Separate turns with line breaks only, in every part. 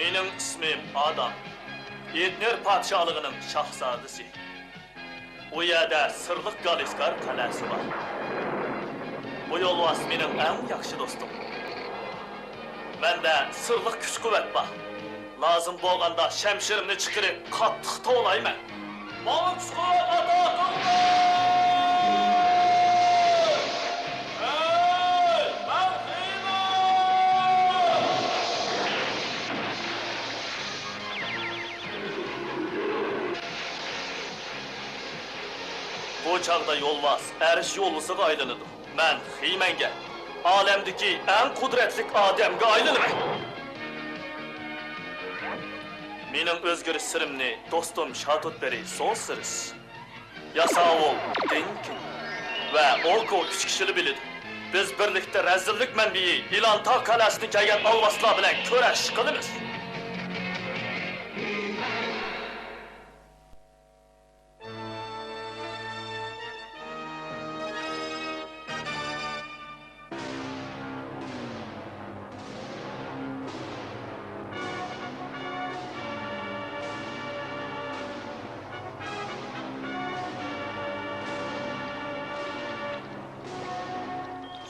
Mening ismim Adam. Edner padşahlığının şahzadesi. O yerda sırlıq Galiskar qalasi var. Bu yolvas mening eng yaxshi do'stim. Menda sırlıq kuch-quvvat bor. Lazım bo'lganda shamshirimni chiqirib qattiq tovlayman. Mana kuch-quvvat ato qildi! Bu çağda yolvas, eriş yollusuga aylanıdı. Men Hiymanga, alemdeki en kudretlik adamga aylanaman. Mening o'zgarish sirimni do'stim Shatutberi so'zsiz. Yasavul, Dinkin va Olko 3 kishini biladi. Biz birlikda razillik manbai Ilantaq qalasini kelgan olvaslar bilan kurash qilamiz.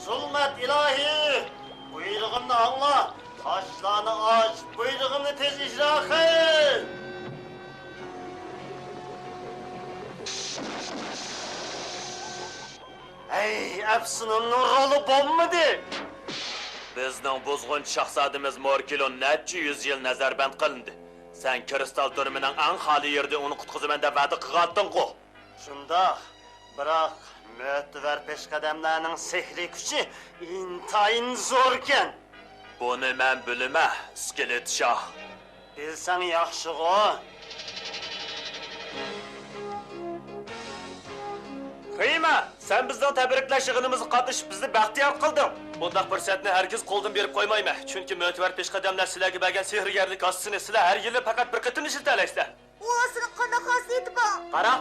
Zulmet ilahi! Buyrug'umni anla! Taşlarını aç, buyrug'umni tez icra qil! Ey, Efsun'un rolu bommidi!
Bizning buzg'un shahzodimiz Morkilon necha yuz yil nazarband qilindi. Sen kristal turmining eng xoli yerda uni qutqizaman deb va'da qilganding-ku.
Shundoq, biroq mo'ttivar peshqadamlarning sehri kuchi intayin zo'rkan.
Buni men bilaman, Skelet shoh.
Bilsang yaxshi-ku.
Hiyma, sen bizden tebriklash yig'inimizga qatnashib bizni baxtiyor qilding. Bundaq fursatni hargiz qo'ldan berib qo'ymayman. Chunki mo'ttivar peshqadamlar sizlarga bergan sehrgarlik asosini sizlar har yili faqat bir qatim ishlatalasizlar.
U asli qanday xosiyati bor?
Qara.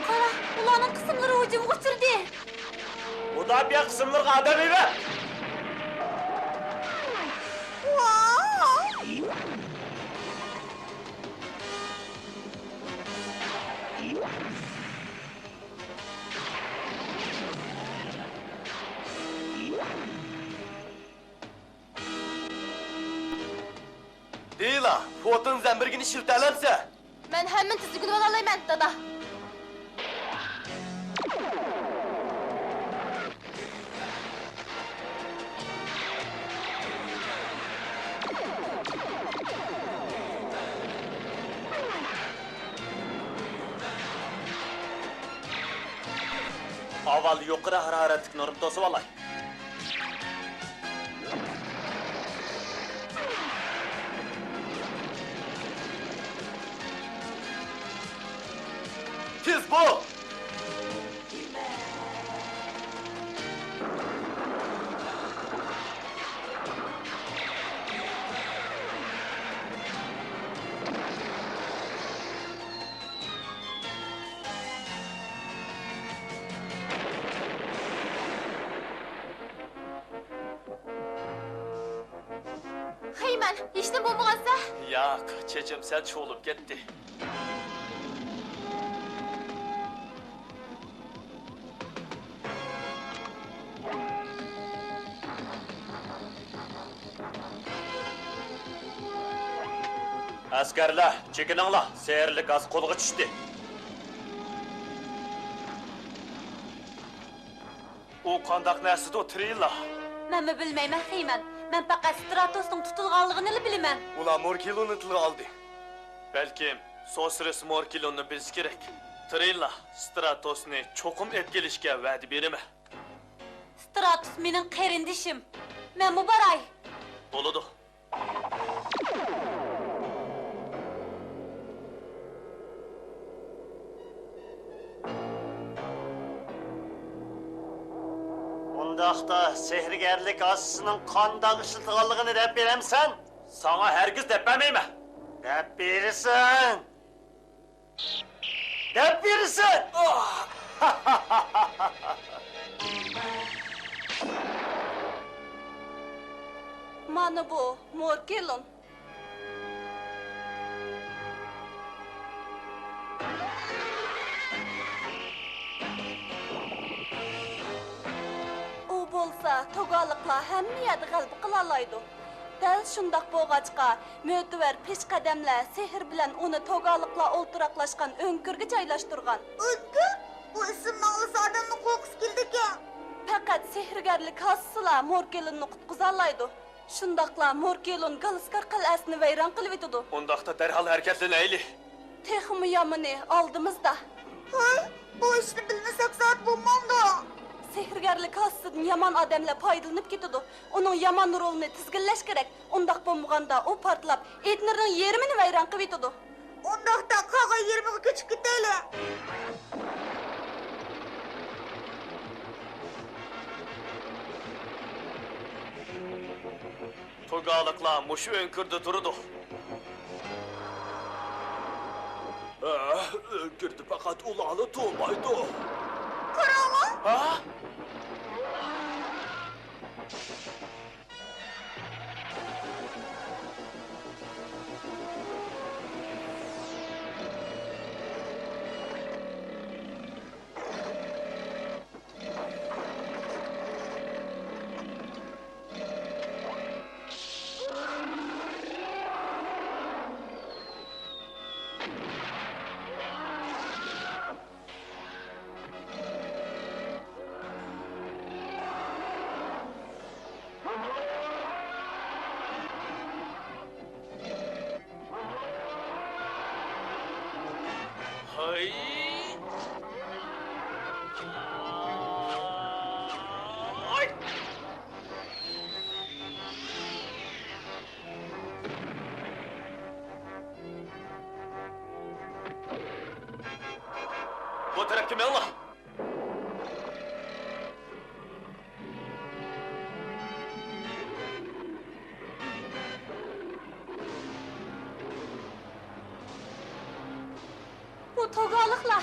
Qara, ularning qismlari hujumga uchirdi.
Mudofaa qismlariga adam eva. Deyla, fotun zambirgini shiltalansa.
Men hamma tizligini olayman, dada.
Avval yuqori haroratli nurni to'sib olay. Tez bo'l!
Heyman, hech nima bo'lmag'ansa?
Yo'q, chechim sal cho'lib ketdi. Askarlar, chekininglar. Sehrli gaz qo'lga tushdi. U qandaq narsadir, Trilla?
Men bilmayman, Heyman. Men faqat Stratosning tutilganligini bilaman.
Ular Morkilonni tilga oldi. Balkim Sosris Morkilonni bilish kerak. Trilla, Stratosni cho'qim ep kelishga va'da beraman.
Stratos mening qarindishim. Men bu baray.
Bo'ladi.
Bundaqda sehrgarlik asısının qandaq işiltiganligini deb beremsen?
Sana hergiz dep bermeyme.
Deb verirsen. Dep verirsen.
Mana bu, Morkelon. U bolsa, togalıqlar hemmi yedi galbi qılalaydı. Däl şundaq boğaçqa, mötüver peşqademler sehir bilen onu togalıqlar olturaqlaşqan öňkürge jaýlaşdyrgan.
Ötkür, bu isim nağlısı adamın kokusu kildiken.
Fakat sehirgerlik hassıla Morkelon'u qutquzalaydı. Şundaqla Morkelon Galiskar qal'asini vayron qilib etdi.
Ondaqda derhal hareketleneyli.
Texmi yamını aldığımızda.
Hay, bu işini bilmesek zat bulmam da.
Sehirgerlik hassıdan yaman adamla paydalanıp ketidi. Onun yaman rolunu tizginleş gerek. Ondaq bolmaganda o partlap Ednir'nin yerimini vayron qilib etdi.
Ondakta kağa 20 küçük gideyle.
Togalıqlar muşu öňkürde durdu. Öňkürde fakat ulalı tuğmaydı.
Karanlı.
Ha? Hay. Ay. Bu taraf kim Allah?
Bu togalıqlar.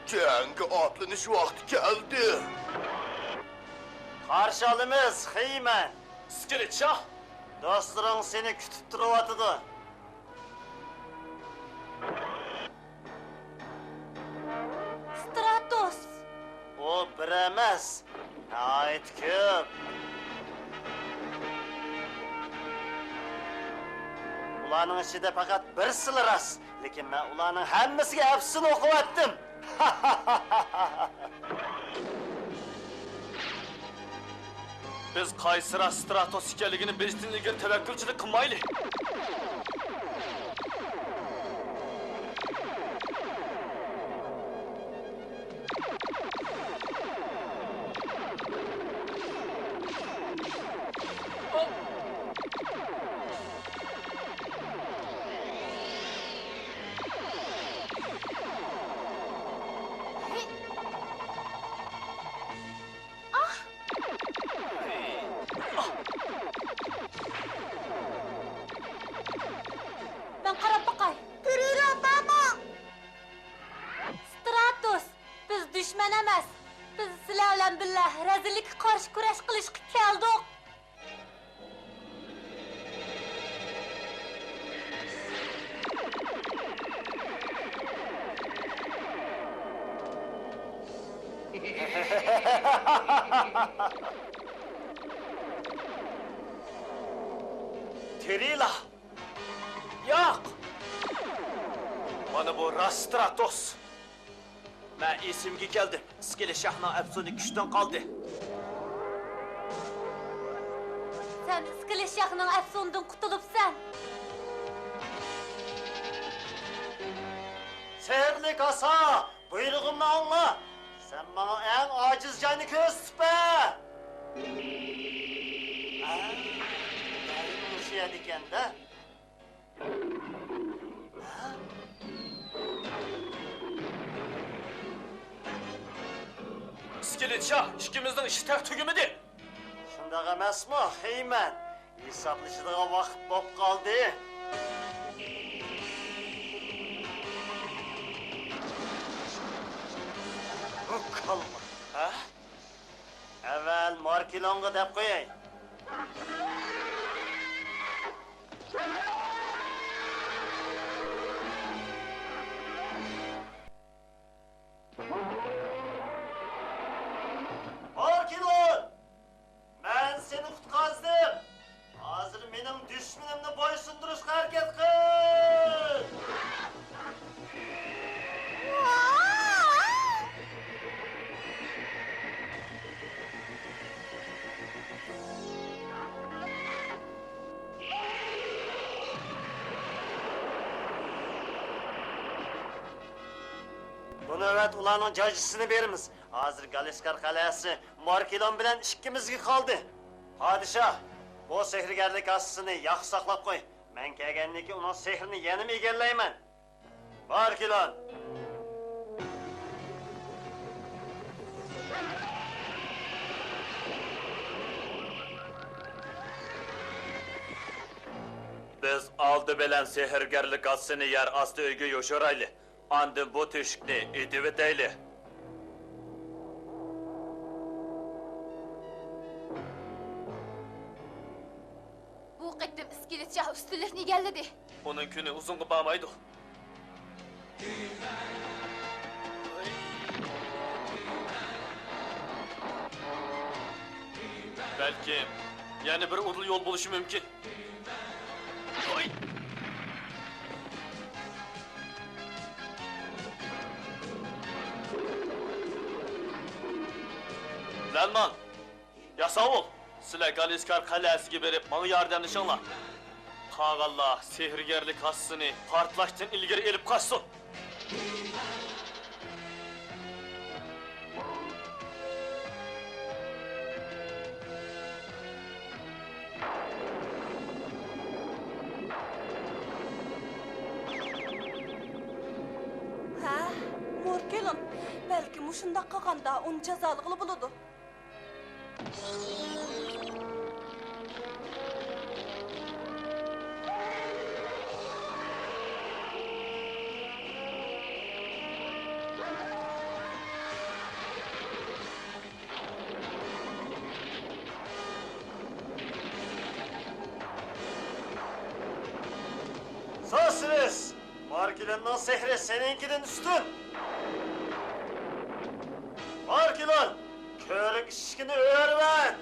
Cengi atlanış vakti geldi.
Qarşı alımız Heymen.
Skilit şah.
Dostların seni kütüp duruvatıdı.
Stratos.
O bir emas. Ait köp. Ulanın içinde fakat bir sılı rast. Lekin ben ulanın hemmesiga hepsini okuvattim.
Biz Kaysera Stratos ekanligini bilishtinligiga tavakkulchilik qilmaylik.
Ben qarab baqay.
Pirira baba.
Stratos, biz düşman emas. Biz sizlar bilan birga rezillikka qarshi kurash qilishga keldik.
Terila. Yo'q. Mana bu Stratos. Men esimga keldim. Skili shahno afsuni kuchdan qoldi.
Sen iskili shahning afsundan qutulibsan.
Seherlik asa, buyrug'imni anla. Sen bana en aciz canı gösterme. Benim şey diken de.
Skilit shah, ikkimizning ishi taq tugimidi.
Şundaq emasmı Heymen? Hesaplaşıdığına vakit bop kaldı. kalma.
Ha?
Evvel Markilonga deb qo'yay. Markilon! Men seni qutqazdim. Hozir mening dushmanimni bo'ysundirishga harakat qil. Bu navbat ularning jajisini beramiz. Hozir Galeskar qalasi Markilon bilan ikkimizga qoldi. Podshoh, bu sehrgarlik asosini yaxshi saqlab qo'y. Men kelgandan keyin uning sehrini yana egallayman. Markilon.
Biz aldı bilen sehrgarlik asını yer astı öygü yoşuraylı. Andın bu tüşkni idiviteyli.
Bu qittim iskeletçah üstünlükni egalladi.
Onun günü uzun bağmaydı. Belki yani bir udul yol buluşu mümkün. Oy! Lanman, yasa ol. Sizler Galiskar kalesiga berip bana yardımlaşınlar. Tağallah sehrgarlik hassını partlaştın ilgiri elip kaçsın.
Ha, Morkelin. Belki muşundaq qaqanda onu jazalıqlı buludu.
Sözsünüz. Markilon'un sehri seninkinin üstün. Markilon, körük işkini örvet.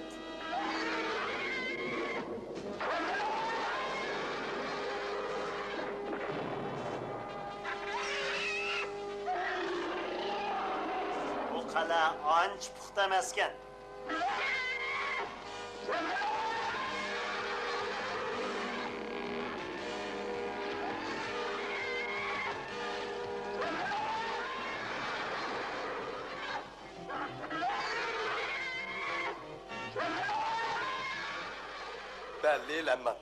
Bu kala anç puxta emasken.
Belli Lanman.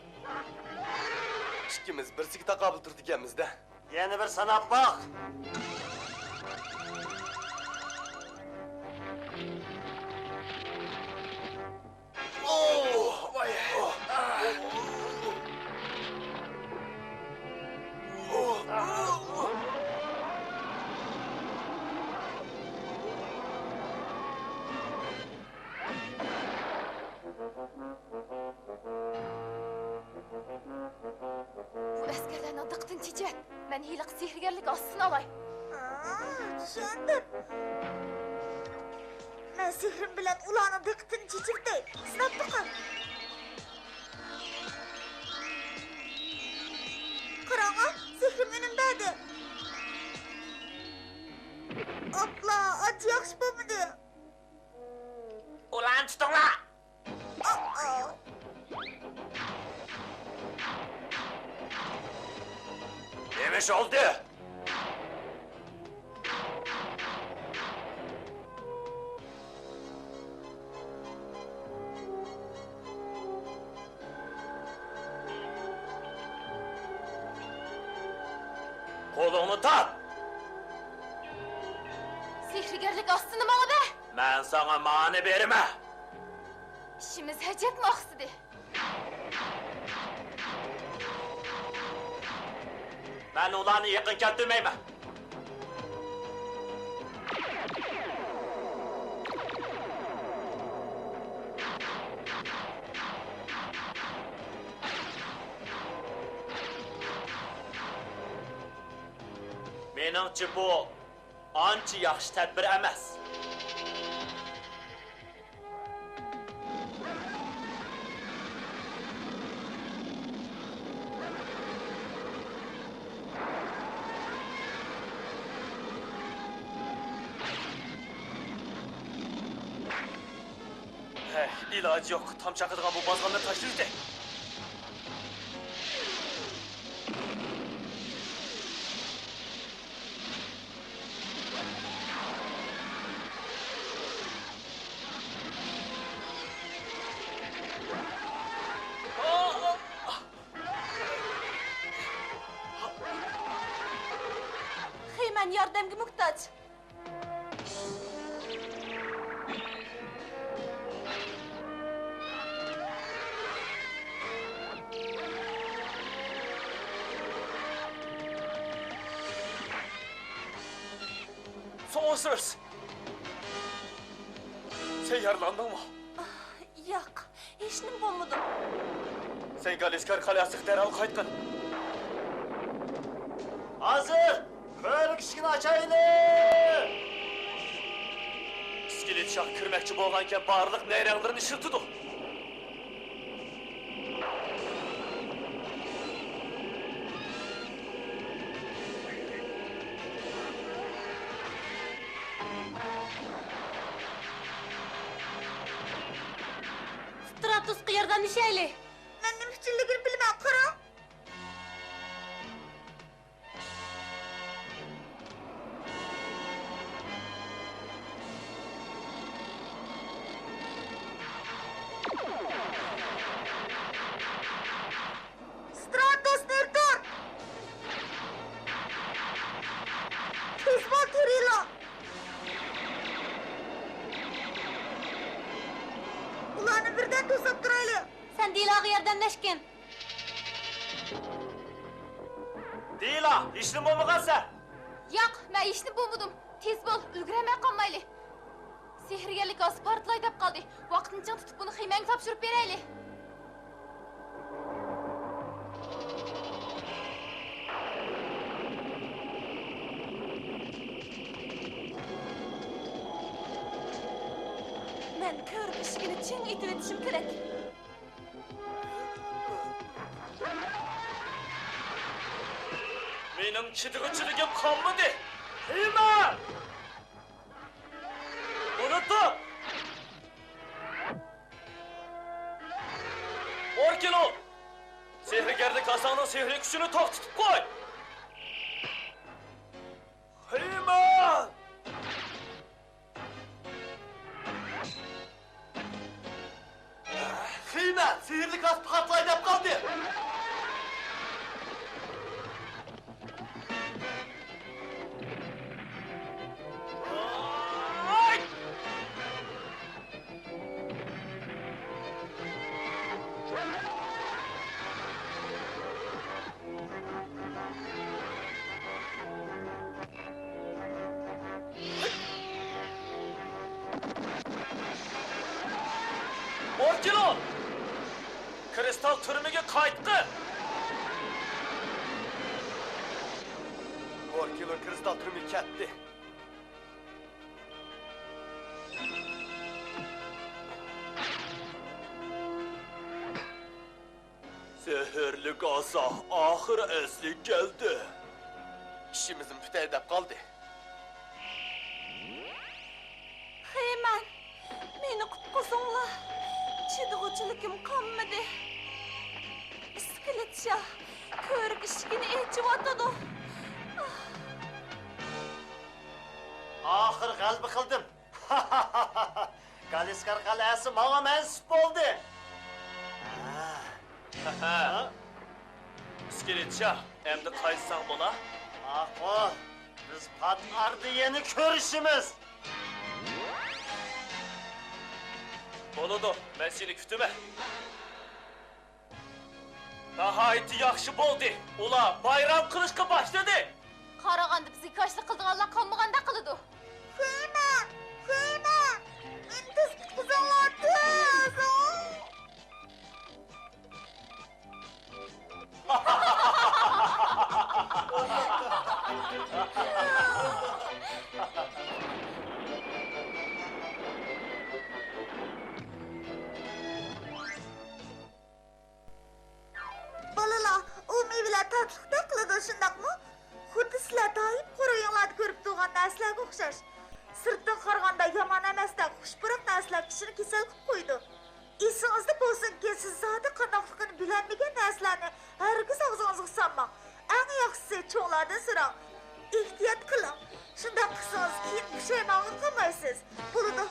İkimiz birsiga taqobil turdik-ekanmiz-da.
Yana bir sanab bak.
Oh, vay.
Bu askerlarning diqqatini chechvat. Men hiliq sehrgarlik ostini olay.
Tushundim. Men sehrim bilan ularning diqqatini chechirtay. Sinab boqam. Qarang, sehrim önümdədir. Abla, acı yaxşı bo'lmadi.
Ulan tutunlar! Demiş oldu. Kolunu tut.
Sehrgarlik ostini bana be.
Ben sana mani berime.
İşimiz hacet maqsidi.
Ben ulanı yakın keltirmeyme. Meningcha bu ancha yaxshi tadbir emas. İlacı yok. Tam çakırdıgan bu bazganları taşıyız de.
Hemen yardımga muhtaç.
Soğursuz. Sen yaralandın mı?
Yo'q, hech nima bo'lmadi.
Sen Galeskar Kalesi'ne derhal qaytqin.
Hazır! Ko'rik eshigini ochaylik!
İskelet şah kirmekçi bo'lganken barliq nayranglarini ishirtidi.
Stratus qayerdan ishayli?
Men nima uchunligini bilmay qara. Stratos nerede? Tez bol Turilo. Ularni birdan to'sib turaylik.
Sen Dilaga yordamlashgin.
Dila, ishning bo'lmagansa.
Yo'q, men ishni bo'lmadim. Tez bo'l, ulguramay qolmayli. Sehrgarlik ozi portlay deb qoldi. Vaqtincha tutib buni Xiymanga topshirib beraylik.
Men ko'rib ishigini ching etib etishim kerak.
Benim kidig'ichiligim qolmadi. Hiyman! Unutdim. Orkilon! Sehrgarlik Hasan'ın sehri kuchini to'xtatib qo'y. Hiyman!
Hiyman, sihirli kas patlay deb qoldi.
Ay! Orkilon! Kristal türmüge qaytdi.
Orkilon kristal turmi ketdi.
Seherli asa ahir esli geldi.
İşimizin pütey deb qoldi.
Hemen meni qutqizinglar. Chidg'uvchiligim qolmadi. Iskeletcha ko'rik ishigini echiyotadi.
Ahir g'alba qildim. Galeskar qalasi menga mansub bo'ldi.
İskeletçi, endi qaytsan bo'la?
Aqo, biz pat ardı yeni ko'rishimiz.
Bo'ladi, men seni kutime. Nihoyatda yaxshi bo'ldi. Ular bayram qilishga boshladi.
Qaraganda bizga koshlik qildiganlar qolmaganda qiladi.
Heyman! Heyman! Meni tez qutqizinglar, tez! narsalarga o'xshash. Sirtdan qaraganda yomon emasdan xushbiroq narsalar kishini kasal qilib qo'ydi. Esingizda bo'lsinki, siz zoti qandoqligini bilmagan narsalarni hargiz og'zingizga solmang. Eng yaxshisi cho'nglardan so'rang. Ehtiyot qiling. Shunday qilsangiz keyin pushaymon qilmaysiz. Bo'ladi.